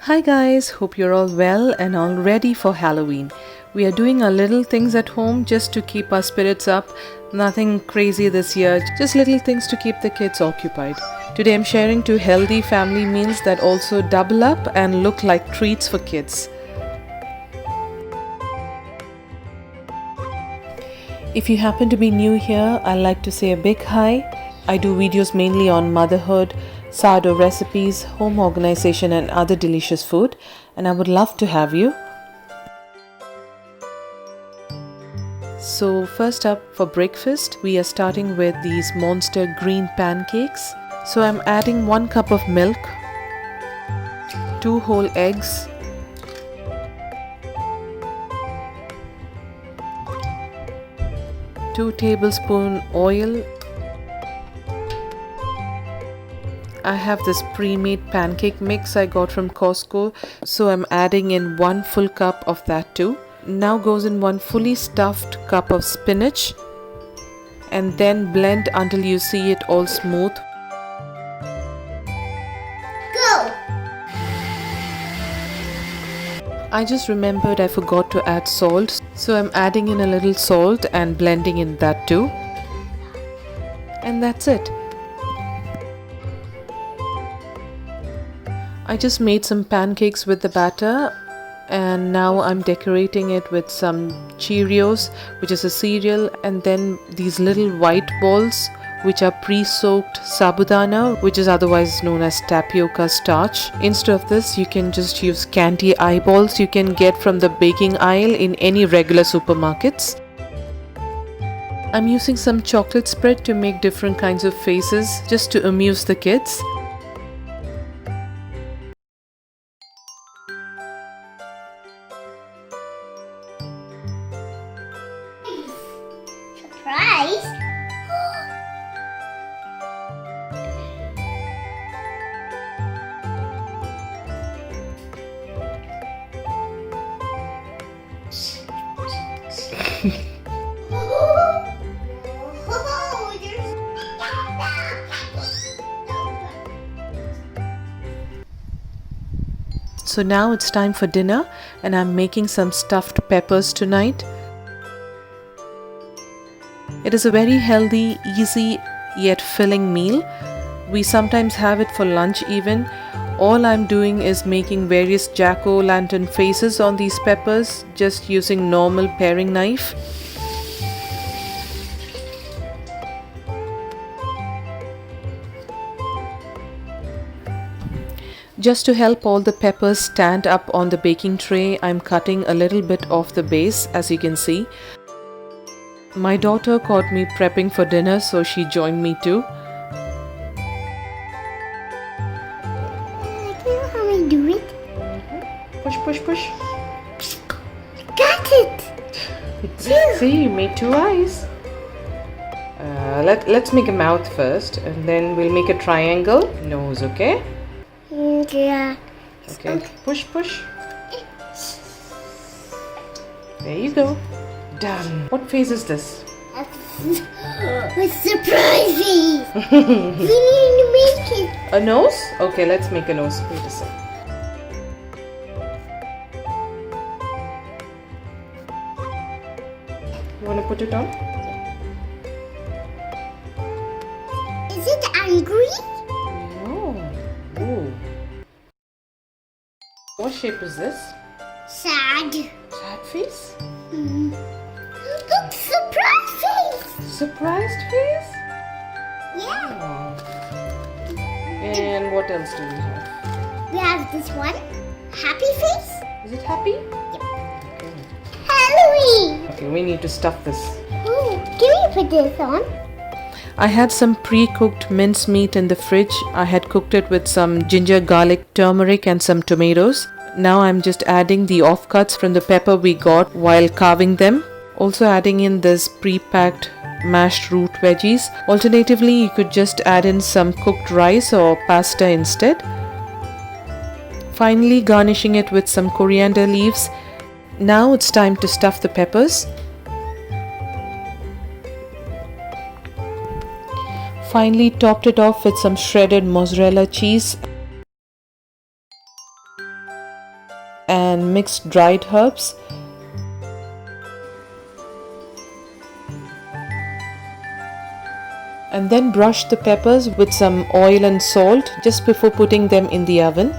Hi guys, hope you're all well and all ready for Halloween. We are doing our little things at home just to keep our spirits up. Nothing crazy this year, just little things to keep the kids occupied. Today I'm sharing two healthy family meals that also double up and look like treats for kids. If you happen to be new here, I'd like to say a big hi. I do videos mainly on motherhood, sourdough recipes, home organization and other delicious food, and I would love to have you. So first up for breakfast, we are starting with these monster green pancakes. So I'm adding 1 cup of milk, 2 whole eggs, two tablespoon oil. I have this pre-made pancake mix I got from Costco, so I'm adding in 1 full cup of that too. Now goes in 1 fully stuffed cup of spinach and then blend until you see it all smooth. Go! I just remembered I forgot to add salt, so I'm adding in a little salt and blending in that too. And that's it. I just made some pancakes with the batter and now I'm decorating it with some Cheerios, which is a cereal, and then these little white balls which are pre-soaked sabudana, which is otherwise known as tapioca starch. Instead of this, you can just use candy eyeballs you can get from the baking aisle in any regular supermarkets. I'm using some chocolate spread to make different kinds of faces just to amuse the kids. Surprise! So now it's time for dinner and I'm making some stuffed peppers tonight. It is a very healthy, easy yet filling meal. We sometimes have it for lunch even. All I'm doing is making various jack-o'-lantern faces on these peppers just using normal paring knife. Just to help all the peppers stand up on the baking tray, I'm cutting a little bit off the base, as you can see. My daughter caught me prepping for dinner, so she joined me too. Do you know how I do it? Push, push, push. Got it! See, you made 2 eyes. Let's make a mouth first, and then we'll make a triangle. Nose, okay? Yeah. Okay. Push, push. There you go. Done. What face is this? It's surprising! We need to make it. A nose? Okay, let's make a nose. Wait a sec. You want to put it on? Is it angry? No. Oh. What shape is this? Sad. Sad face? Look, surprise face! Surprised face? Yeah. Oh. And what else do we have? We have this one. Happy face. Is it happy? Yep. Okay. Halloween. Okay, we need to stuff this. Ooh, can we put this on? I had some pre-cooked mince meat in the fridge. I had cooked it with some ginger, garlic, turmeric and some tomatoes. Now I'm just adding the offcuts from the pepper we got while carving them. Also adding in this pre-packed mashed root veggies. Alternatively, you could just add in some cooked rice or pasta instead. Finally, garnishing it with some coriander leaves. Now it's time to stuff the peppers. Finally topped it off with some shredded mozzarella cheese and mixed dried herbs. And then brush the peppers with some oil and salt just before putting them in the oven.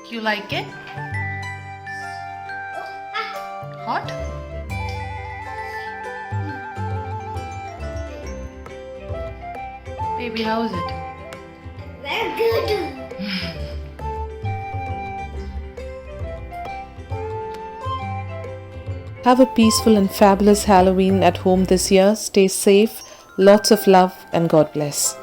You like it? Hot? Baby, how is it? Very good. Have a peaceful and fabulous Halloween at home this year. Stay safe, lots of love, and God bless.